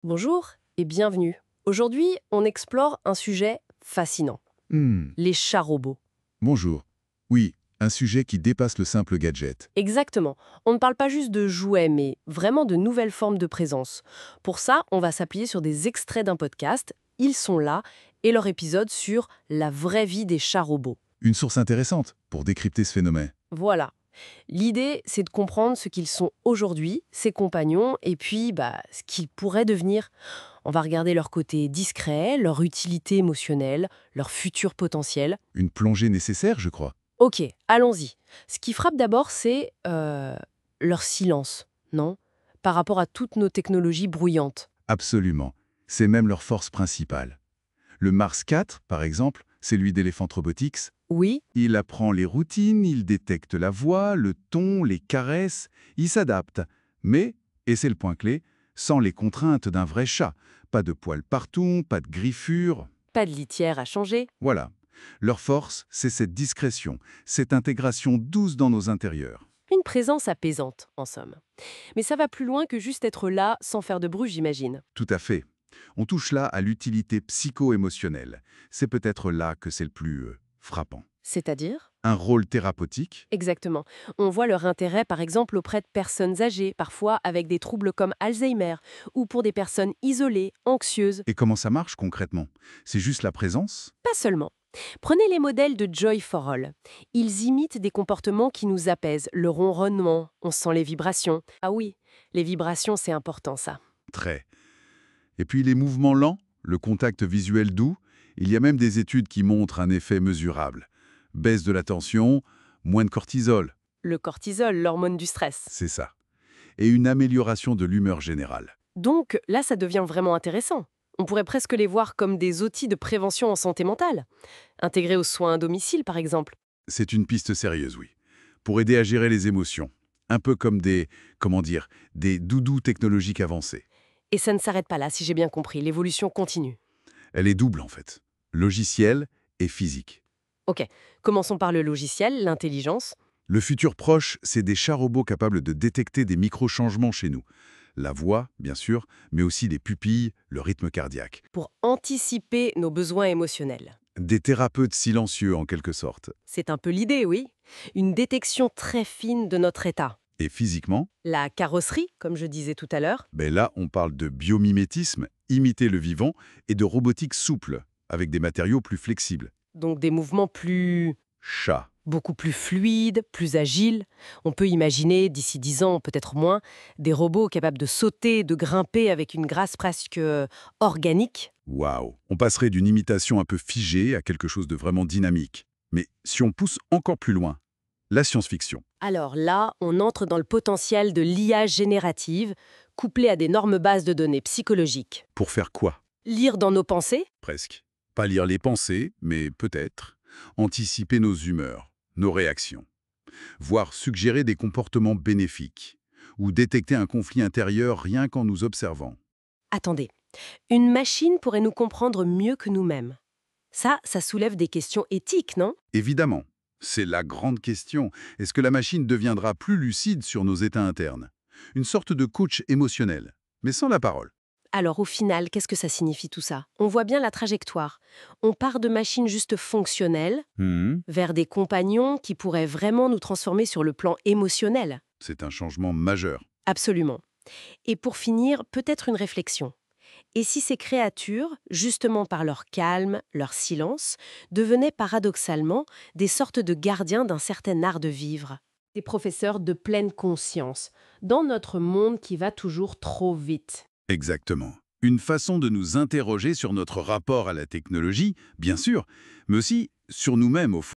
Bonjour et bienvenue. Aujourd'hui, on explore un sujet fascinant, Hmm, les chats robots. bonjour. Oui, un sujet qui dépasse le simple gadget. Exactement. On ne parle pas juste de jouets, mais vraiment de nouvelles formes de présence. Pour ça, on va s'appuyer sur des extraits d'un podcast. Ils sont là et leur épisode sur la vraie vie des chats robots. Une source intéressante pour décrypter ce phénomène. Voilà. L'idée, c'est de comprendre ce qu'ils sont aujourd'hui, ces compagnons, et puis ce qu'ils pourraient devenir. On va regarder leur côté discret, leur utilité émotionnelle, leur futur potentiel. Une plongée nécessaire, je crois. Ok, allons-y. Ce qui frappe d'abord, c'est leur silence, non? Par rapport à toutes nos technologies bruyantes. Absolument. C'est même leur force principale. Le Mars 4, par exemple, celui d'Elephant Robotics, Oui, il apprend les routines, il détecte la voix, le ton, les caresses, il s'adapte. Mais, et c'est le point clé, sans les contraintes d'un vrai chat. Pas de poils partout, pas de griffures. pas de litière à changer. Voilà. Leur force, c'est cette discrétion, cette intégration douce dans nos intérieurs. Une présence apaisante, en somme. Mais ça va plus loin que juste être là sans faire de bruit, j'imagine. Tout à fait. On touche là à l'utilité psycho-émotionnelle. C'est peut-être là que c'est le plus frappant. C'est-à-dire? Un rôle thérapeutique. Exactement. On voit leur intérêt, par exemple, auprès de personnes âgées, parfois avec des troubles comme Alzheimer, ou pour des personnes isolées, anxieuses. Et comment ça marche concrètement? C'est juste la présence? Pas seulement. Prenez les modèles de Joy for All. Ils imitent des comportements qui nous apaisent, le ronronnement, on sent les vibrations. Ah oui, les vibrations, c'est important ça. Très. Et puis les mouvements lents, le contact visuel doux, il y a même des études qui montrent un effet mesurable. Baisse de la tension, moins de cortisol, Le cortisol, l'hormone du stress. c'est ça. Et une amélioration de l'humeur générale. Donc là, ça devient vraiment intéressant. On pourrait presque les voir comme des outils de prévention en santé mentale, intégrés aux soins à domicile par exemple. C'est une piste sérieuse, oui. Pour aider à gérer les émotions. Un peu comme comment dire, des doudous technologiques avancés. Et ça ne s'arrête pas là, si j'ai bien compris, l'évolution continue. Elle est double, en fait. Logiciel et physique. Ok, commençons par le logiciel, l'intelligence. Le futur proche, c'est des chats robots capables de détecter des micro-changements chez nous. La voix, bien sûr, mais aussi les pupilles, le rythme cardiaque. Pour anticiper nos besoins émotionnels. Des thérapeutes silencieux, en quelque sorte. C'est un peu l'idée, oui. Une détection très fine de notre état. Et physiquement, La carrosserie, comme je disais tout à l'heure, là, on parle de biomimétisme, imiter le vivant, et de robotique souple, avec des matériaux plus flexibles. donc des mouvements Chat. beaucoup plus fluides, plus agiles. On peut imaginer, d'ici 10 ans, peut-être moins, des robots capables de sauter, de grimper avec une grâce presque organique. Waouh. On passerait d'une imitation un peu figée à quelque chose de vraiment dynamique. Mais si on pousse encore plus loin, la science-fiction. Alors là, on entre dans le potentiel de l'IA générative, couplée à d'énormes bases de données psychologiques. Pour faire quoi? Lire dans nos pensées. Presque. Pas lire les pensées, mais peut-être anticiper nos humeurs, nos réactions. Voire suggérer des comportements bénéfiques. Ou détecter un conflit intérieur rien qu'en nous observant. Attendez, une machine pourrait nous comprendre mieux que nous-mêmes. Ça soulève des questions éthiques, non? Évidemment. C'est la grande question. Est-ce que la machine deviendra plus lucide sur nos états internes? Une sorte de coach émotionnel, mais sans la parole. Alors au final, qu'est-ce que ça signifie tout ça? On voit bien la trajectoire. On part de machines juste fonctionnelles vers des compagnons qui pourraient vraiment nous transformer sur le plan émotionnel. C'est un changement majeur. Absolument. Et pour finir, peut-être une réflexion. Et si ces créatures, justement par leur calme, leur silence, devenaient paradoxalement des sortes de gardiens d'un certain art de vivre? Des professeurs de pleine conscience, dans notre monde qui va toujours trop vite. Exactement. Une façon de nous interroger sur notre rapport à la technologie, bien sûr, mais aussi sur nous-mêmes au fond.